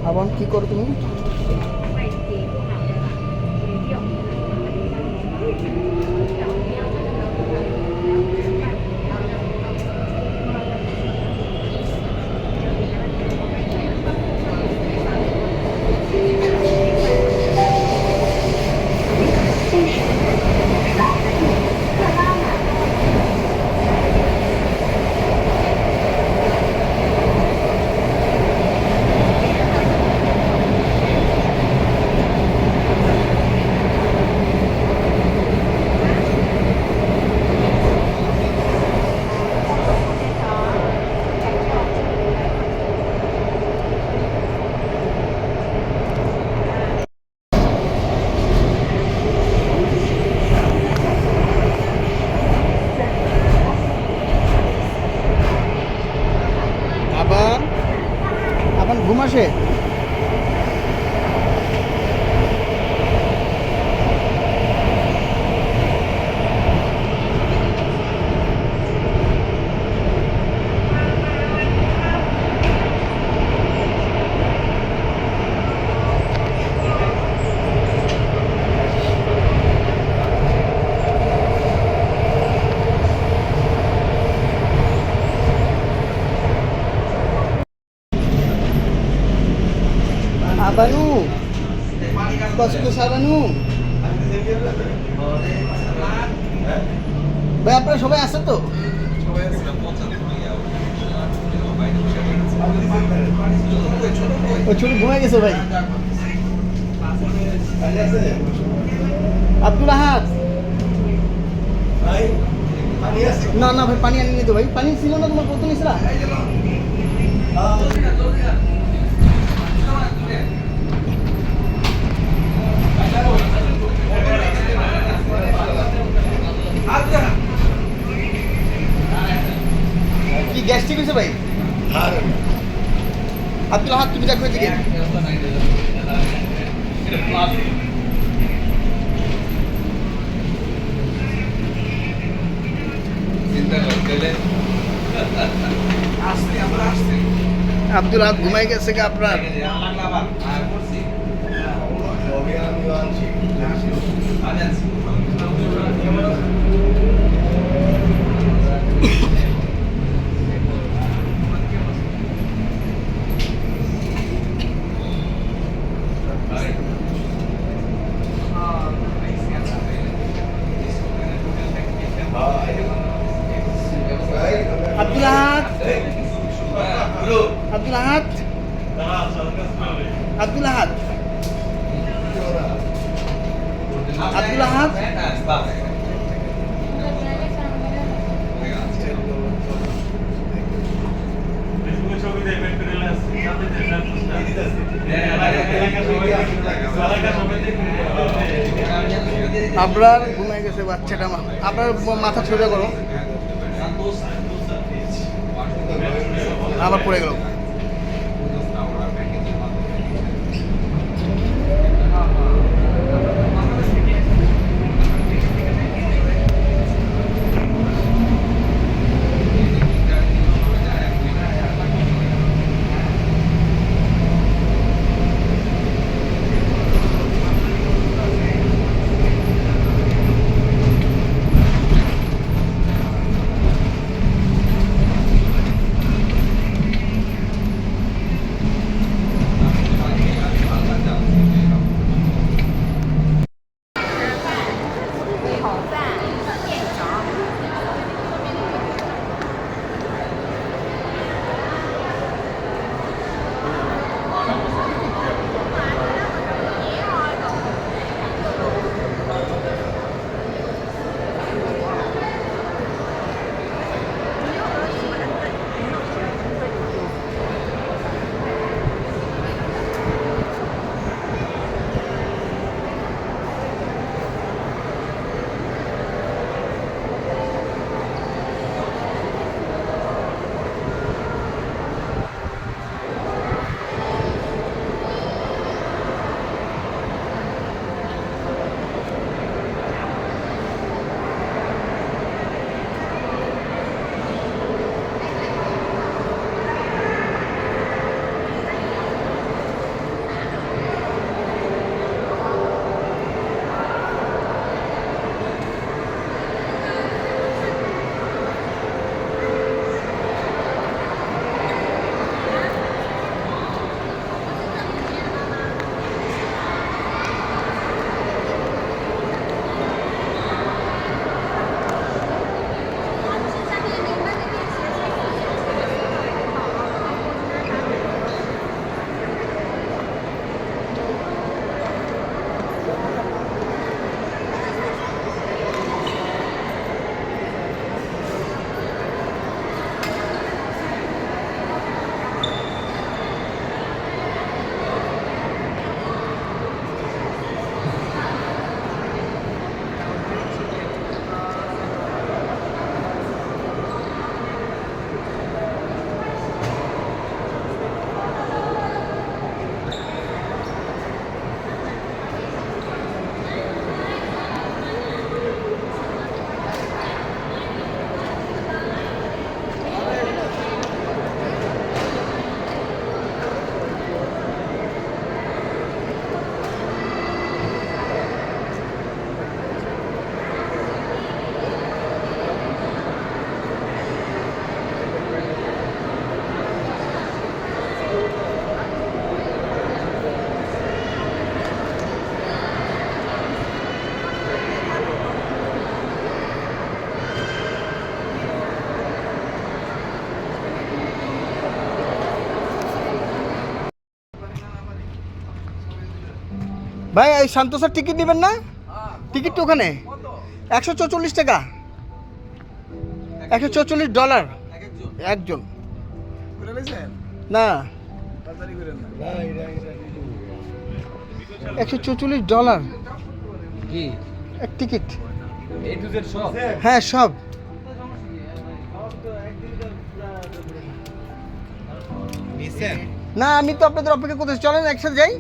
আবার কি করো তুমি? আবার ঘুম আসে। Abanu, bosku Sabanu, ভাই আপনারা সবাই আছে তো? ও ছোট ঘুমাই গেছে ভাই। আব্দুল আহাদ না না ভাই, পানি আনিনি তো ভাই। পানি ছিল না তোমার? কত নিছিলা? কি গ্যাস্ট্রিক হয়েছে ভাই? আব্দুল আহাদ তুমি দেখো এদিকে। আব্দুল আহাদ ঘুমাই গেছে কি আপনার? আব্দুল আহাদ, আব্দুল আহাদ, আব্দুল আহাদ, আব্দুল আহাদ। আপনার ঘুমায় গেছে বাচ্চাটা, আপনার মাথা সোজা করো, আবার পড়ে গেল। ভাই এই সান্তোসার টিকিট নেবেন না? টিকিট তো ওখানে 144 টাকা, $144 একজন। না $144 কি এক টিকিট। এ টু জেড সব? হ্যাঁ সব। না আমি তো আপনাদের অপেক্ষা করতেছি, চলেন একসাথে যাই।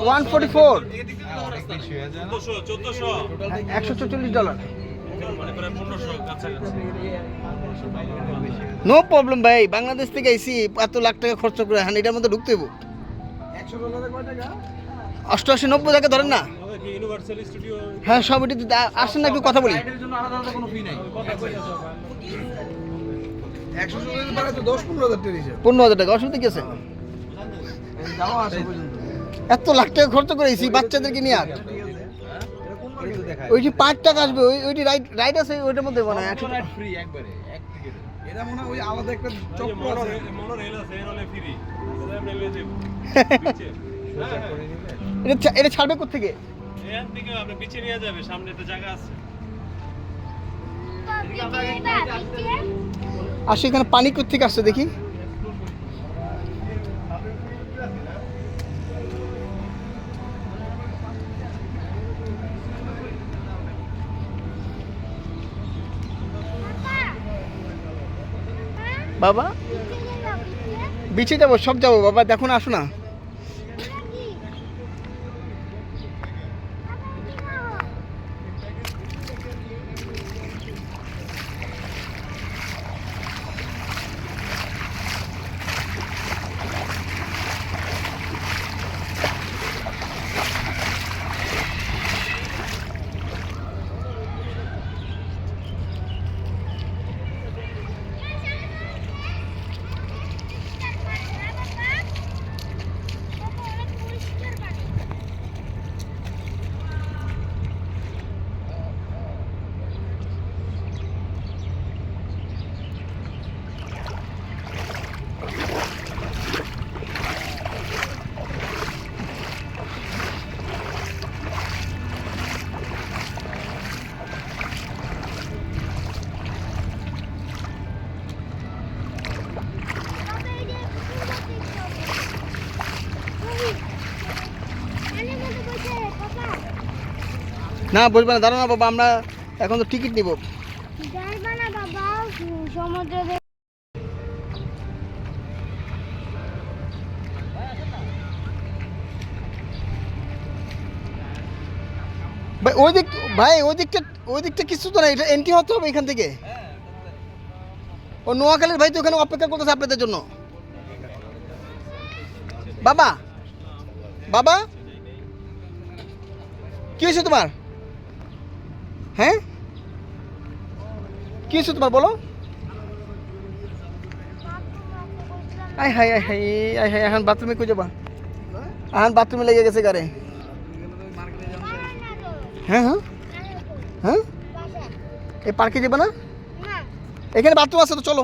144 $144। নো প্রবলেম ভাই, বাংলাদেশ থেকে আইসি, এত লাখ টাকা খরচ করে, হ্যাঁ এটার মধ্যে ঢুকতে হইব। 88 90 টাকা ধরেন না। হ্যাঁ সব এটি আসেন না একটু কথা বলি। এর জন্য আলাদা আলাদা কোনো ফি নাই 100 জনের বাড়া তো 10-15,000 টাকা হিসাব 15,000 টাকা অসুবিধা কি আছে? যাওয়া আসা পর্যন্ত এত লাখ টাকা খরচ করেছি বাচ্চাদেরকে নিয়ে আর ওই যে 5 টাকা আসবে ওইটি রাইড আছে ওইটার মধ্যে মনে হয় ফ্রি একবারে এক টিকেট এটা মনে হয় ওই আলাদা একটা চক্র আছে এটা ছাড়বে কোত্থেকে? আসে এখানে পানি কোত্থেকে আসছে দেখি। বাবা বিচে যাবো সব যাবো বাবা দেখো না আসো না। না বলবে না দাঁড়ানো বাবা আমরা এখন তো টিকিট নিব। যাইবা না বাবা সমুদ্রে ভাই ওই দিকটা কিছু তো না এটা এন্ট্রি হতে হবে এখান থেকে। ও নোয়াখালীর ভাই তো ওখানে অপেক্ষা করতেছে আপনাদের জন্য। বাবা বাবা কি হয়েছে তোমার? হ্যাঁ কি হয়েছে তোমার বলো? আয় হাই আয় হাই আয় হাই এখন বাথরুমে কই যাবা? এখন বাথরুমে লেগে গেছে গাড়ি। হ্যাঁ হ্যাঁ হ্যাঁ এই পার্কে যাবে না? এখানে বাথরুম আছে তো চলো।